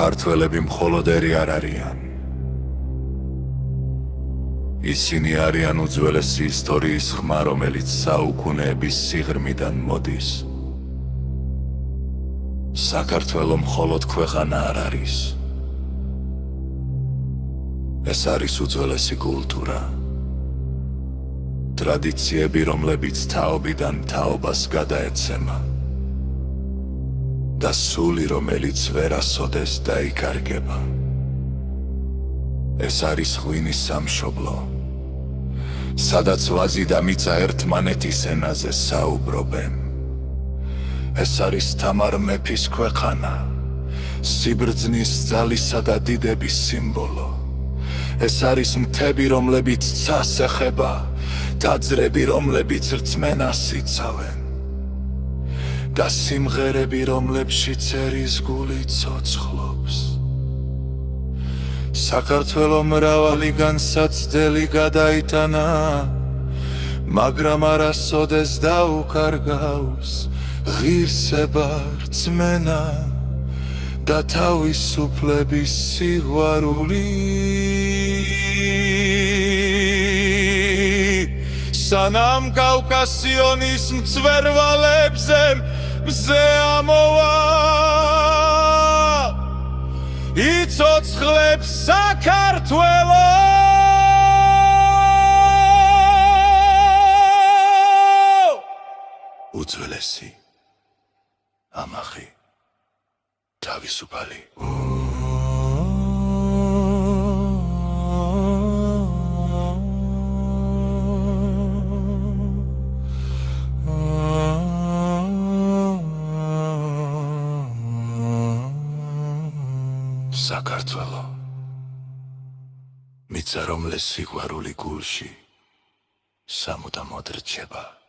ქართველები მხოლოდ ერი არ არიან. ისინი არიან უძველესი ისტორიის ხმა, რომელიც საუკუნეების სიღრმიდან მოდის. საქართველო მხოლოდ ქვეყანა არ არის. ეს არის უძველესი კულტურა. ტრადიციები, რომლებიც თაობიდან თაობას გადაეცემა. და სული, რომელიც ვერასოდეს დაიკარგება. ეს არის ღვინის სამშობლო, სადაც ვაზი და მიწა ერთმანეთის ენაზე საუბრობენ. ეს არის თამარ მეფის ქვეყანა, სიბრძნის ძალისა და დიდების სიმბოლო. ეს არის მთები, რომლებიც ცას ეხება, ტაძრები, რომლებიც რწმენას იცავენ. და სიმღერები, რომლებშიც ერის გული ცოცხლობს. საქართველო მრავალი განსაცდელი გადაიტანა, მაგრამ არასოდეს დაუკარგავს ღირსება, რწმენა და თავისუფლების სიყვარული. სანამ კავკასიონის მწვერვალებზე მზე ამოვა, იცოცხლებს საქართველო. უძველესი, ამაღი, თავისუფალი. საქართველო, მიწა, რომლის სიყვარული გულში სამუდამოდ რჩება.